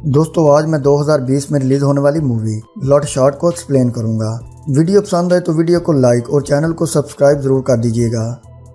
दोस्तों आज मैं 2020 में रिलीज होने वाली मूवी ब्लड शॉट को एक्सप्लेन करूंगा। वीडियो पसंद आए तो वीडियो को लाइक और चैनल को सब्सक्राइब जरूर कर दीजिएगा।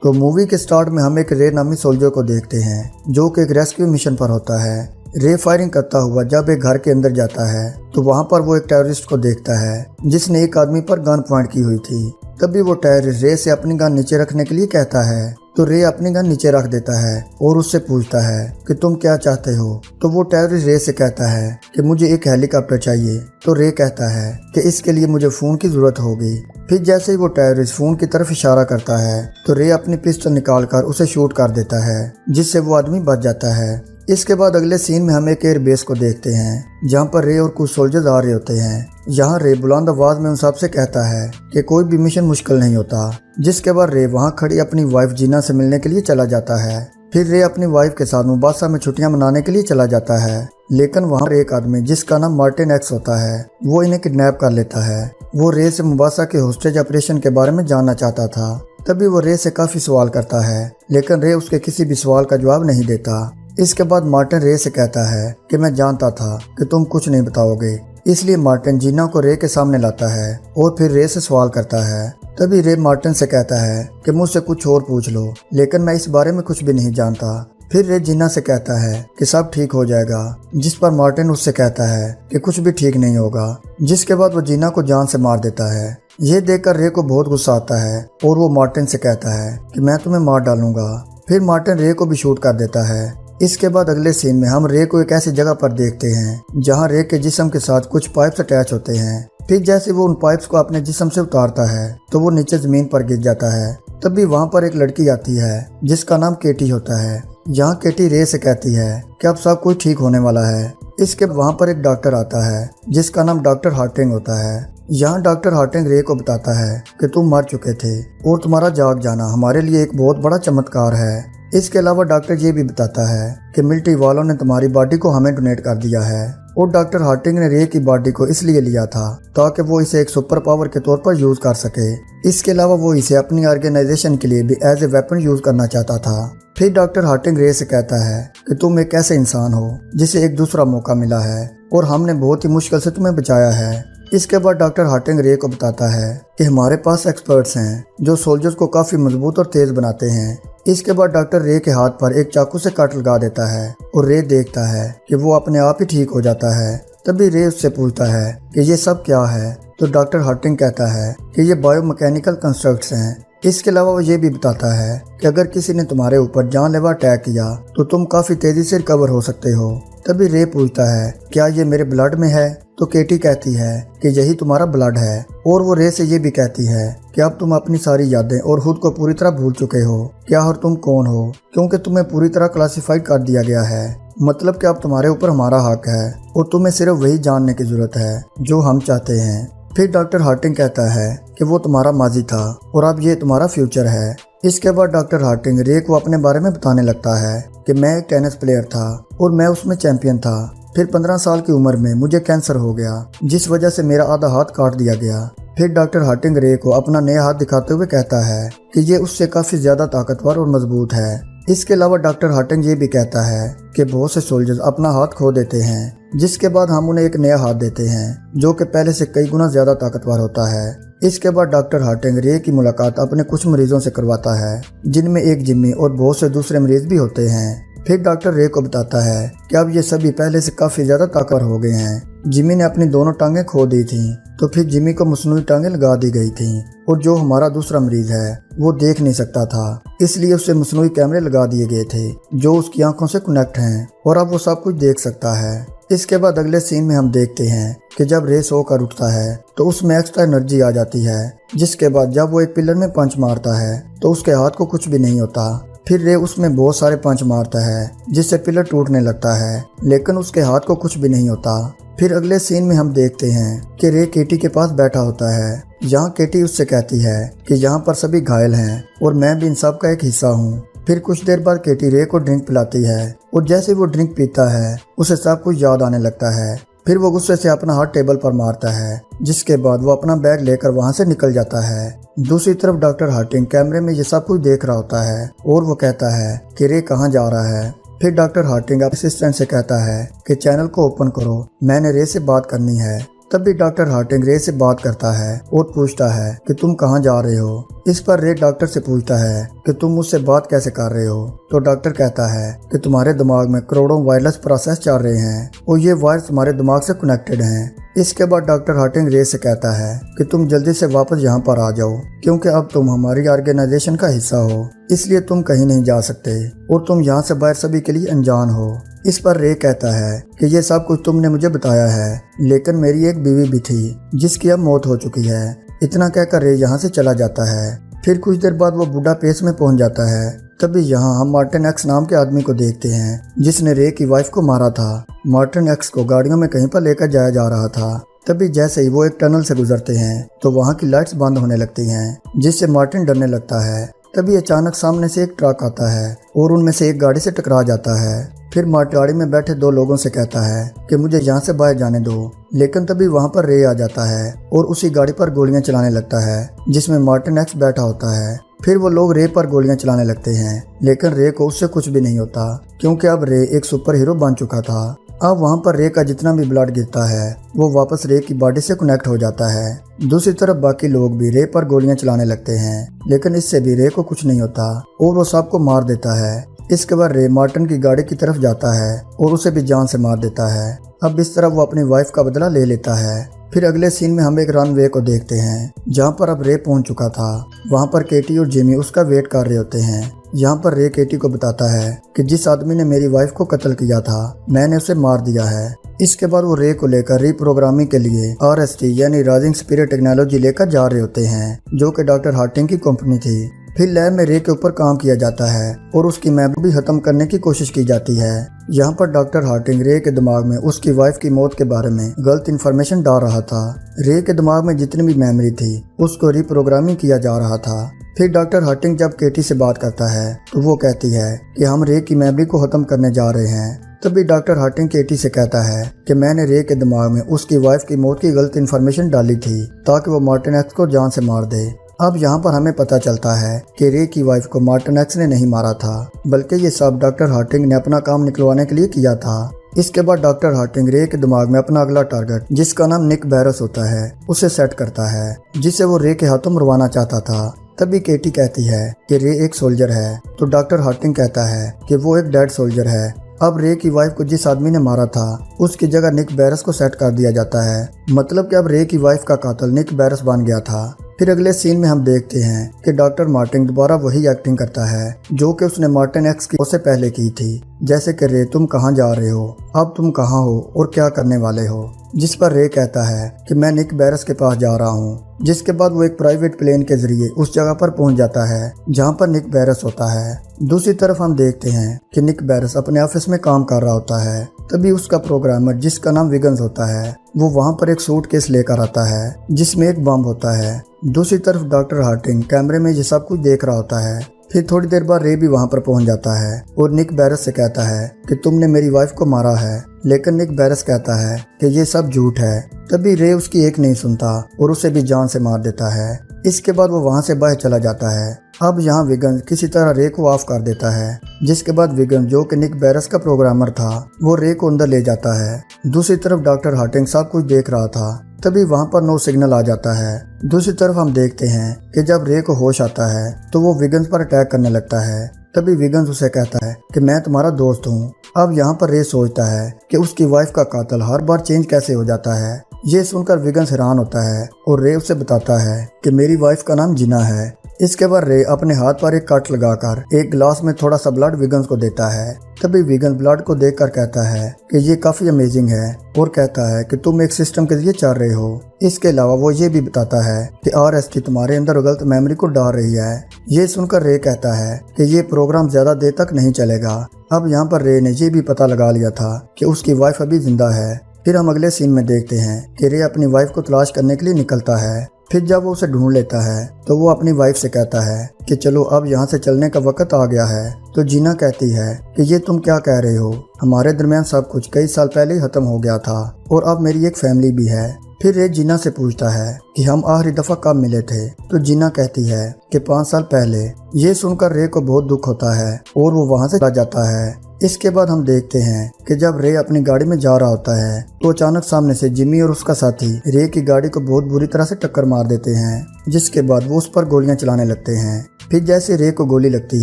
तो मूवी के स्टार्ट में हम एक रे नामी सोल्जर को देखते हैं जो कि एक रेस्क्यू मिशन पर होता है। रे फायरिंग करता हुआ जब एक घर के अंदर जाता है तो वहां पर वो एक टेररिस्ट को देखता है जिसने एक आदमी पर गन पॉइंट की हुई थी। तभी वो टेररिस्ट रे से अपनी गन नीचे रखने के लिए कहता है तो रे अपनी गन नीचे रख देता है और उससे पूछता है कि तुम क्या चाहते हो। तो वो टेररिस्ट रे से कहता है कि मुझे एक हेलीकॉप्टर चाहिए। तो रे कहता है कि इसके लिए मुझे फोन की जरूरत होगी। फिर जैसे ही वो टेररिस्ट फोन की तरफ इशारा करता है तो रे अपनी पिस्टल निकालकर उसे शूट कर देता है जिससे वो आदमी बच जाता है। इसके बाद अगले सीन में हम एक एयर बेस को देखते हैं जहां पर रे और कुछ सोल्जर्स आ रहे होते हैं। यहाँ रे बुलंद आवाज में उन सबसे कहता है कि कोई भी मिशन मुश्किल नहीं होता। जिसके बाद रे वहां खड़ी अपनी वाइफ जीना से मिलने के लिए चला जाता है। फिर रे अपनी वाइफ के साथ मुबासा में छुट्टियां मनाने के लिए चला जाता है। लेकिन वहाँ एक आदमी जिसका नाम मार्टिन एक्स होता है वो इन्हें किडनैप कर लेता है। वो रे से मुबासा के होस्टेज ऑपरेशन के बारे में जानना चाहता था। तभी वो रे से काफी सवाल करता है लेकिन रे उसके किसी भी सवाल का जवाब नहीं देता। इसके बाद मार्टिन रे से कहता है कि मैं जानता था कि तुम कुछ नहीं बताओगे। इसलिए मार्टिन जीना को रे के सामने लाता है और फिर रे से सवाल करता है। तभी रे मार्टिन से कहता है कि मुझसे कुछ और पूछ लो लेकिन मैं इस बारे में कुछ भी नहीं जानता। फिर रे जीना से कहता है कि सब ठीक हो जाएगा। जिस पर मार्टिन उससे कहता है कि कुछ भी ठीक नहीं होगा। जिसके बाद वो जीना को जान से मार देता है। ये देखकर रे को बहुत गुस्सा आता है और वो मार्टिन से कहता है कि मैं तुम्हें मार डालूंगा। फिर मार्टिन रे को भी शूट कर देता है। इसके बाद अगले सीन में हम रे को एक ऐसी जगह पर देखते हैं जहां रे के जिस्म के साथ कुछ पाइप्स अटैच होते हैं। फिर जैसे वो उन पाइप्स को अपने जिस्म से उतारता है तो वो नीचे जमीन पर गिर जाता है। तभी वहां पर एक लड़की आती है जिसका नाम केटी होता है। यहाँ केटी रे से कहती है कि अब सब कुछ ठीक होने वाला है। इसके वहां पर एक डॉक्टर आता है जिसका नाम डॉक्टर हार्टिंग होता है। यहाँ डॉक्टर हार्टिंग रे को बताता है कि तुम मर चुके थे और तुम्हारा जाग जाना हमारे लिए एक बहुत बड़ा चमत्कार है। इसके अलावा डॉक्टर ये भी बताता है कि मिलिट्री वालों ने तुम्हारी बॉडी को हमें डोनेट कर दिया है। और डॉक्टर हार्टिंग ने रे की बॉडी को इसलिए लिया था ताकि वो इसे एक सुपर पावर के तौर पर यूज कर सके। इसके अलावा वो इसे अपनी ऑर्गेनाइजेशन के लिए भी एज ए वेपन यूज करना चाहता था। फिर डॉक्टर हार्टिंग रे से कहता है कि तुम एक ऐसे इंसान हो जिसे एक दूसरा मौका मिला है और हमने बहुत ही मुश्किल से तुम्हें बचाया है। इसके बाद डॉक्टर हार्टिंग रे को बताता है कि हमारे पास एक्सपर्ट्स हैं जो सोल्जर्स को काफी मजबूत और तेज बनाते हैं। इसके बाद डॉक्टर रे के हाथ पर एक चाकू से कट लगा देता है और रे देखता है कि वो अपने आप ही ठीक हो जाता है। तभी रे उससे पूछता है कि ये सब क्या है। तो डॉक्टर हार्टिंग कहता है कि ये बायोमैकेनिकल कंस्ट्रक्ट्स हैं। इसके अलावा वो ये भी बताता है कि अगर किसी ने तुम्हारे ऊपर जानलेवा अटैक किया तो तुम काफी तेजी से रिकवर हो सकते हो। तभी रे पूछता है क्या ये मेरे ब्लड में है। तो केटी कहती है कि यही तुम्हारा ब्लड है। और वो रे से ये भी कहती है कि अब तुम अपनी सारी यादें और खुद को पूरी तरह भूल चुके हो क्या और तुम कौन हो, क्योंकि तुम्हें पूरी तरह क्लासिफाइड कर दिया गया है। मतलब कि अब तुम्हारे ऊपर हमारा हक है और तुम्हें सिर्फ वही जानने की जरूरत है जो हम चाहते हैं। फिर डॉक्टर हार्टिंग कहता है कि वो तुम्हारा माजी था और अब ये तुम्हारा फ्यूचर है। इसके बाद डॉक्टर हार्टिंग रे को अपने बारे में बताने लगता है कि मैं एक टेनिस प्लेयर था और मैं उसमें चैंपियन था। फिर 15 साल की उम्र में मुझे कैंसर हो गया जिस वजह से मेरा आधा हाथ काट दिया गया। फिर डॉक्टर हार्टिंग रे को अपना नया हाथ दिखाते हुए कहता है कि ये उससे काफी ज्यादा ताकतवर और मजबूत है। इसके अलावा डॉक्टर हार्टिंग ये भी कहता है कि बहुत से सोल्जर्स अपना हाथ खो देते हैं जिसके बाद हम उन्हें एक नया हाथ देते हैं जो कि पहले से कई गुना ज्यादा ताकतवर होता है। इसके बाद डॉक्टर हार्टिंग रे की मुलाकात अपने कुछ मरीजों से करवाता है जिनमें एक जिम्मी और बहुत से दूसरे मरीज भी होते हैं। फिर डॉक्टर रे को बताता है कि अब ये सभी पहले से काफी ज्यादा ताकतवर हो गए हैं। जिम्मी ने अपनी दोनों टांगें खो दी थी तो फिर जिम्मी को मसनूई टांगें लगा दी गई थी और जो हमारा दूसरा मरीज है वो देख नहीं सकता था इसलिए उसे मसनूई कैमरे लगा दिए गए थे जो उसकी आंखों से कनेक्ट हैं और अब वो सब कुछ देख सकता है। इसके बाद अगले सीन में हम देखते हैं कि जब रे सो कर उठता है तो उसमें एक्स्ट्रा एनर्जी आ जाती है। जिसके बाद जब वो एक पिलर में पंच मारता है तो उसके हाथ को कुछ भी नहीं होता। फिर रे उसमें बहुत सारे पंच मारता है जिससे पिलर टूटने लगता है लेकिन उसके हाथ को कुछ भी नहीं होता। फिर अगले सीन में हम देखते हैं कि रे केटी के पास बैठा होता है। यहाँ केटी उससे कहती है कि यहाँ पर सभी घायल हैं और मैं भी इन सब का एक हिस्सा हूँ। फिर कुछ देर बाद केटी रे को ड्रिंक पिलाती है और जैसे वो ड्रिंक पीता है उसे सब कुछ याद आने लगता है। फिर वो गुस्से से अपना हाथ टेबल पर मारता है जिसके बाद वो अपना बैग लेकर वहाँ से निकल जाता है। दूसरी तरफ डॉक्टर हार्टिंग कैमरे में ये सब कुछ देख रहा होता है और वो कहता है कि रे कहाँ जा रहा है। फिर डॉक्टर हार्टिंग असिस्टेंट से कहता है कि चैनल को ओपन करो, मैंने रे से बात करनी है। तब भी डॉक्टर हार्टिंग रे से बात करता है और पूछता है कि तुम कहाँ जा रहे हो। इस पर रे डॉक्टर से पूछता है कि तुम मुझसे बात कैसे कर रहे हो। तो डॉक्टर कहता है कि तुम्हारे दिमाग में करोड़ों वायरलेस प्रोसेस चल रहे हैं और ये वायर्स तुम्हारे दिमाग से कनेक्टेड हैं। इसके बाद डॉक्टर हार्टिंग रे से कहता है कि तुम जल्दी से वापस यहाँ पर आ जाओ, क्योंकि अब तुम हमारी ऑर्गेनाइजेशन का हिस्सा हो, इसलिए तुम कहीं नहीं जा सकते और तुम यहाँ से बाहर सभी के लिए अनजान हो। इस पर रे कहता है कि ये सब कुछ तुमने मुझे बताया है, लेकिन मेरी एक बीवी भी थी जिसकी अब मौत हो चुकी है। इतना कहकर रे यहाँ से चला जाता है। फिर कुछ देर बाद वो बुडापेस्ट में पहुँच जाता है। तभी यहाँ हम मार्टिन एक्स नाम के आदमी को देखते हैं जिसने रे की वाइफ को मारा था। मार्टिन एक्स को गाड़ियों में कहीं पर लेकर जाया जा रहा था। तभी जैसे ही वो एक टनल से गुजरते हैं तो वहाँ की लाइट्स बंद होने लगती हैं, जिससे मार्टिन डरने लगता है। तभी अचानक सामने से एक ट्रक आता है और उनमें से एक गाड़ी से टकरा जाता है। फिर मार्टिन गाड़ी में बैठे दो लोगों से कहता है कि मुझे यहाँ से बाहर जाने दो, लेकिन तभी वहाँ पर रे आ जाता है और उसी गाड़ी पर गोलियां चलाने लगता है जिसमें मार्टिन एक्स बैठा होता है। फिर वो लोग रे पर गोलियां चलाने लगते हैं, लेकिन रे को उससे कुछ भी नहीं होता, क्योंकि अब रे एक सुपर हीरो बन चुका था। अब वहाँ पर रे का जितना भी ब्लड गिरता है वो वापस रे की बॉडी से कनेक्ट हो जाता है। दूसरी तरफ बाकी लोग भी रे पर गोलियां चलाने लगते हैं, लेकिन इससे भी रे को कुछ नहीं होता और वो सबको मार देता है। इसके बाद रे मार्टिन की गाड़ी की तरफ जाता है और उसे भी जान से मार देता है। अब इस तरह वो अपनी वाइफ का बदला ले लेता है। फिर अगले सीन में हम एक रनवे को देखते हैं जहाँ पर अब रे पहुँच चुका था। वहाँ पर केटी और जिमी उसका वेट कर रहे होते हैं। यहाँ पर रे केटी को बताता है कि जिस आदमी ने मेरी वाइफ को कत्ल किया था मैंने उसे मार दिया है। इसके बाद वो रे को लेकर रीप्रोग्रामिंग के लिए RST यानी राइजिंग स्पिरिट टेक्नोलॉजी लेकर जा रहे होते हैं, जो कि डॉक्टर हार्टिंग की कंपनी थी। फिर लैब में रे के ऊपर काम किया जाता है और उसकी मैप भी खत्म करने की कोशिश की जाती है। यहाँ पर डॉक्टर हार्टिंग रे के दिमाग में उसकी वाइफ की मौत के बारे में गलत इन्फॉर्मेशन डाल रहा था। रे के दिमाग में जितनी भी मेमोरी थी उसको रीप्रोग्रामिंग किया जा रहा था। फिर डॉक्टर हार्टिंग जब केटी से बात करता है तो वो कहती है कि हम रे की मेमोरी को खत्म करने जा रहे हैं। तभी डॉक्टर हार्टिंग केटी से कहता है कि मैंने रे के दिमाग में उसकी वाइफ की मौत की गलत इन्फॉर्मेशन डाली थी ताकि वो मार्टिन एक्स को जान से मार दे। अब यहाँ पर हमें पता चलता है कि रे की वाइफ को मार्टिन एक्स ने नहीं मारा था, बल्कि ये सब डॉक्टर हार्टिंग ने अपना काम निकलवाने के लिए किया था। इसके बाद डॉक्टर हार्टिंग रे के दिमाग में अपना अगला टारगेट, जिसका नाम निक बैरस होता है, उसे सेट करता है, जिसे वो रे के हाथों मरवाना चाहता था। तभी केटी कहती है कि रे एक सोल्जर है, तो डॉक्टर हार्टिंग कहता है कि वो एक डेड सोल्जर है। अब रे की वाइफ को जिस आदमी ने मारा था उसकी जगह निक बैरस को सेट कर दिया जाता है, मतलब कि अब रे की वाइफ का कातिल निक बैरस बन गया था। फिर अगले सीन में हम देखते हैं कि डॉक्टर मार्टिन दोबारा वही एक्टिंग करता है जो कि उसने मार्टिन एक्स की उससे पहले की थी, जैसे कि रे तुम कहाँ जा रहे हो, अब तुम कहाँ हो और क्या करने वाले हो। जिस पर रे कहता है कि मैं निक बैरस के पास जा रहा हूँ। जिसके बाद वो एक प्राइवेट प्लेन के जरिए उस जगह पर पहुंच जाता है जहाँ पर निक बैरस होता है। दूसरी तरफ हम देखते हैं कि निक बैरस अपने ऑफिस में काम कर रहा होता है। तभी उसका प्रोग्रामर, जिसका नाम विगन्स होता है, वो वहाँ पर एक सूटकेस लेकर आता है जिसमें एक बम होता है। दूसरी तरफ डॉक्टर हार्टिंग कैमरे में ये सब कुछ देख रहा होता है। फिर थोड़ी देर बाद रे भी वहाँ पर पहुँच जाता है और निक बैरस से कहता है कि तुमने मेरी वाइफ को मारा है, लेकिन निक बैरस कहता है कि ये सब झूठ है। तभी रे उसकी एक नहीं सुनता और उसे भी जान से मार देता है। इसके बाद वो वहाँ से बाहर चला जाता है। अब यहाँ विगन किसी तरह रे को ऑफ कर देता है, जिसके बाद विगन, जो कि निक बैरस का प्रोग्रामर था, वो रे को अंदर ले जाता है। दूसरी तरफ डॉक्टर हार्टिंग सब कुछ देख रहा था। तभी वहाँ पर नो सिग्नल आ जाता है। दूसरी तरफ हम देखते हैं कि जब रे को होश आता है तो वो विगन्स पर अटैक करने लगता है। तभी विगन्स उसे कहता है कि मैं तुम्हारा दोस्त हूँ। अब यहाँ पर रे सोचता है कि उसकी वाइफ का कातिल हर बार चेंज कैसे हो जाता है। ये सुनकर विगन्स हैरान होता है और रे उसे बताता है कि मेरी वाइफ का नाम जिना है। इसके बाद रे अपने हाथ पर एक कट लगाकर एक गिलास में थोड़ा सा ब्लड विगन्स को देता है। तभी विगन ब्लड को देखकर कहता है कि ये काफी अमेजिंग है और कहता है कि तुम एक सिस्टम के जरिए चल रहे हो। इसके अलावा वो ये भी बताता है कि RST तुम्हारे अंदर गलत मेमोरी को डाल रही है। ये सुनकर रे कहता है कि ये प्रोग्राम ज्यादा देर तक नहीं चलेगा। अब यहाँ पर रे ने ये भी पता लगा लिया था कि उसकी वाइफ अभी जिंदा है। फिर हम अगले सीन में देखते हैं कि रे अपनी वाइफ को तलाश करने के लिए निकलता है। फिर जब वो उसे ढूंढ लेता है तो वो अपनी वाइफ से कहता है कि चलो अब यहाँ से चलने का वक्त आ गया है। तो जीना कहती है कि ये तुम क्या कह रहे हो, हमारे दरमियान सब कुछ कई साल पहले ही खत्म हो गया था और अब मेरी एक फैमिली भी है। फिर रे जीना से पूछता है कि हम आखिरी दफा कब मिले थे। तो जीना कहती है कि 5 साल पहले। ये सुनकर रे को बहुत दुख होता है और वो वहाँ से चला जाता है। इसके बाद हम देखते हैं कि जब रे अपनी गाड़ी में जा रहा होता है तो अचानक सामने से जिमी और उसका साथी रे की गाड़ी को बहुत बुरी तरह से टक्कर मार देते हैं, जिसके बाद वो उस पर गोलियां चलाने लगते हैं। फिर जैसे रे को गोली लगती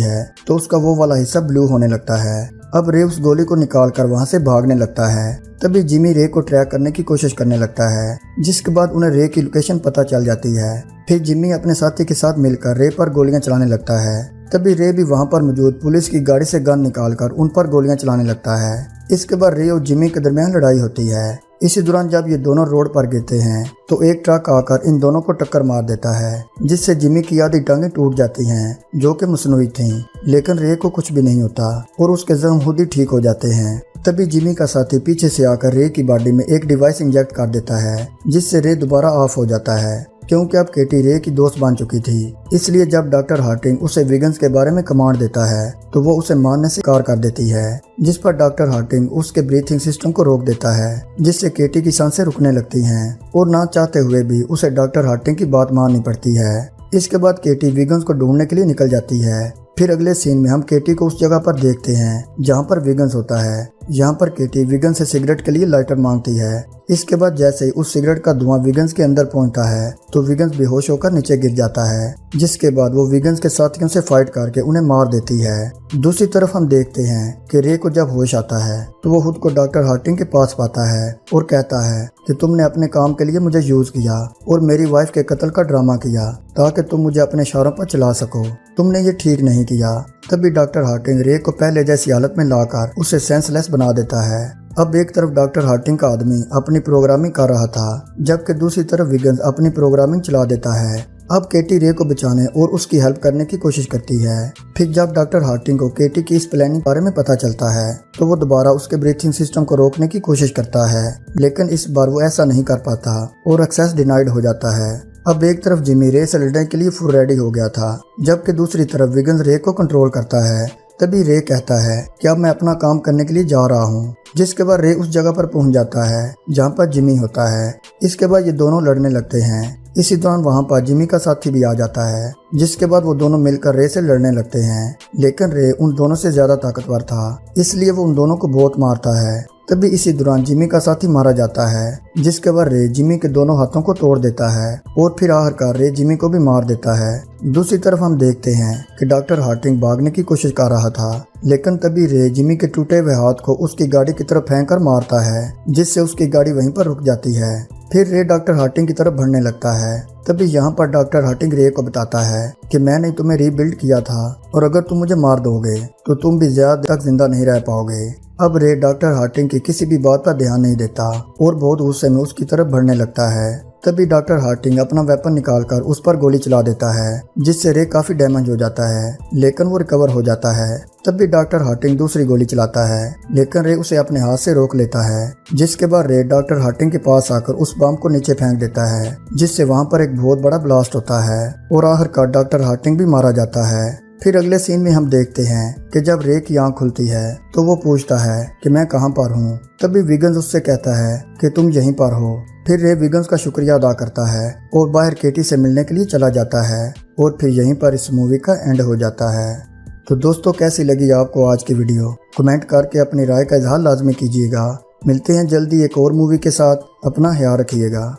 है तो उसका वो वाला हिस्सा ब्लू होने लगता है। अब रे उस गोली को निकाल कर वहाँ से भागने लगता है। तभी जिमी रे को ट्रैक करने की कोशिश करने लगता है, जिसके बाद उन्हें रे की लोकेशन पता चल जाती है। फिर जिमी अपने साथी के साथ मिलकर रे पर गोलियां चलाने लगता है। तभी रे भी वहाँ पर मौजूद पुलिस की गाड़ी से गन निकालकर उन पर गोलियां चलाने लगता है। इसके बाद रे और जिमी के दरमियान लड़ाई होती है। इसी दौरान जब ये दोनों रोड पर गिरते हैं तो एक ट्रक आकर इन दोनों को टक्कर मार देता है, जिससे जिमी की आधी टांगें टूट जाती हैं जो कि मसनूई थीं। लेकिन रे को कुछ भी नहीं होता और उसके जख्म खुद ही ठीक हो जाते हैं। तभी जिमी का साथी पीछे से आकर रे की बॉडी में एक डिवाइस इंजेक्ट कर देता है, जिससे रे दोबारा ऑफ हो जाता है। क्योंकि अब केटी रे की दोस्त बन चुकी थी, इसलिए जब डॉक्टर हार्टिंग उसे विगन्स के बारे में कमांड देता है तो वो उसे मारने से इनकार कर देती है, जिस पर डॉक्टर हार्टिंग उसके ब्रीथिंग सिस्टम को रोक देता है, जिससे केटी की सांसें रुकने लगती हैं और ना चाहते हुए भी उसे डॉक्टर हार्टिंग की बात माननी पड़ती है। इसके बाद केटी विगन्स को ढूंढने के लिए निकल जाती है। फिर अगले सीन में हम केटी को उस जगह पर देखते हैं जहाँ पर विगन्स होता है। यहाँ पर केटी विगन्स से सिगरेट के लिए लाइटर मांगती है। इसके बाद जैसे ही उस सिगरेट का धुआं विगन्स के अंदर पहुंचता है तो विगन्स बेहोश होकर नीचे गिर जाता है, जिसके बाद वो विगन्स के साथियों से फाइट करके उन्हें मार देती है। दूसरी तरफ हम देखते हैं कि रे को जब होश आता है तो वो खुद को डॉक्टर हार्टिंग के पास पाता है और कहता है कि तुमने अपने काम के लिए मुझे यूज किया और मेरी वाइफ के कत्ल का ड्रामा किया ताकि तुम मुझे अपने इशारों पर चला सको। तुमने ये ठीक नहीं किया। तभी डॉक्टर हार्टिंग रे को पहले जैसी हालत में लाकर उसे सेंसलेस बना देता है। अब एक तरफ डॉक्टर हार्टिंग का आदमी अपनी प्रोग्रामिंग कर रहा था, जबकि दूसरी तरफ विगन्स अपनी प्रोग्रामिंग चला देता है। अब केटी रे को बचाने और उसकी हेल्प करने की कोशिश करती है। फिर जब डॉक्टर हार्टिंग को केटी की इस प्लानिंग बारे में पता चलता है तो वो दोबारा उसके ब्रीथिंग सिस्टम को रोकने की कोशिश करता है, लेकिन इस बार वो ऐसा नहीं कर पाता और एक्सेस डिनाइड हो जाता है। अब एक तरफ जिमी रे से लड़ने के लिए फुल रेडी हो गया था, जबकि दूसरी तरफ विगन्स रे को कंट्रोल करता है। तभी रे कहता है कि अब मैं अपना काम करने के लिए जा रहा हूँ, जिसके बाद रे उस जगह पर पहुंच जाता है जहाँ पर जिमी होता है। इसके बाद ये दोनों लड़ने लगते हैं। इसी दौरान वहाँ पर जिमी का साथी भी आ जाता है, जिसके बाद वो दोनों मिलकर रे से लड़ने लगते हैं। लेकिन रे उन दोनों से ज्यादा ताकतवर था, इसलिए वो उन दोनों को बहुत मारता है। तभी इसी दौरान जिमी का साथी मारा जाता है, जिसके बाद रे जिमी के दोनों हाथों को तोड़ देता है और फिर आखिरकार रे जिमी को भी मार देता है। दूसरी तरफ हम देखते हैं कि डॉक्टर हार्टिंग भागने की कोशिश कर रहा था, लेकिन तभी रे जिमी के टूटे हुए हाथ को उसकी गाड़ी की तरफ फेंक कर मारता है, जिससे उसकी गाड़ी वहीं पर रुक जाती है। फिर रे डॉक्टर हार्टिंग की तरफ बढ़ने लगता है। तभी यहाँ पर डॉक्टर हार्टिंग रे को बताता है कि मैंने तुम्हें रीबिल्ड किया था और अगर तुम मुझे मार दोगे तो तुम भी ज्यादा तक जिंदा नहीं रह पाओगे। अब रे डॉक्टर हार्टिंग की किसी भी बात पर ध्यान नहीं देता और बहुत गुस्से में उसकी तरफ बढ़ने लगता है। तभी डॉक्टर हार्टिंग अपना वेपन निकालकर उस पर गोली चला देता है, जिससे रे काफी डैमेज हो जाता है, लेकिन वो रिकवर हो जाता है। तभी डॉक्टर हार्टिंग दूसरी गोली चलाता है, लेकिन रे उसे अपने हाथ से रोक लेता है, जिसके बाद रे डॉक्टर हार्टिंग के पास आकर उस बम को नीचे फेंक देता है, जिससे वहाँ पर एक बहुत बड़ा ब्लास्ट होता है और आखिरकार डॉक्टर हार्टिंग भी मारा जाता है। फिर अगले सीन में हम देखते हैं कि जब रे की आंख खुलती है तो वो पूछता है कि मैं कहाँ पर हूँ। तभी विगन्स उससे कहता है कि तुम यहीं पर हो। फिर रे विगन्स का शुक्रिया अदा करता है और बाहर केटी से मिलने के लिए चला जाता है और फिर यहीं पर इस मूवी का एंड हो जाता है। तो दोस्तों, कैसी लगी आपको आज की वीडियो? कमेंट करके अपनी राय का इजहार लाजमी कीजिएगा। मिलते हैं जल्दी एक और मूवी के साथ। अपना ख्याल रखिएगा।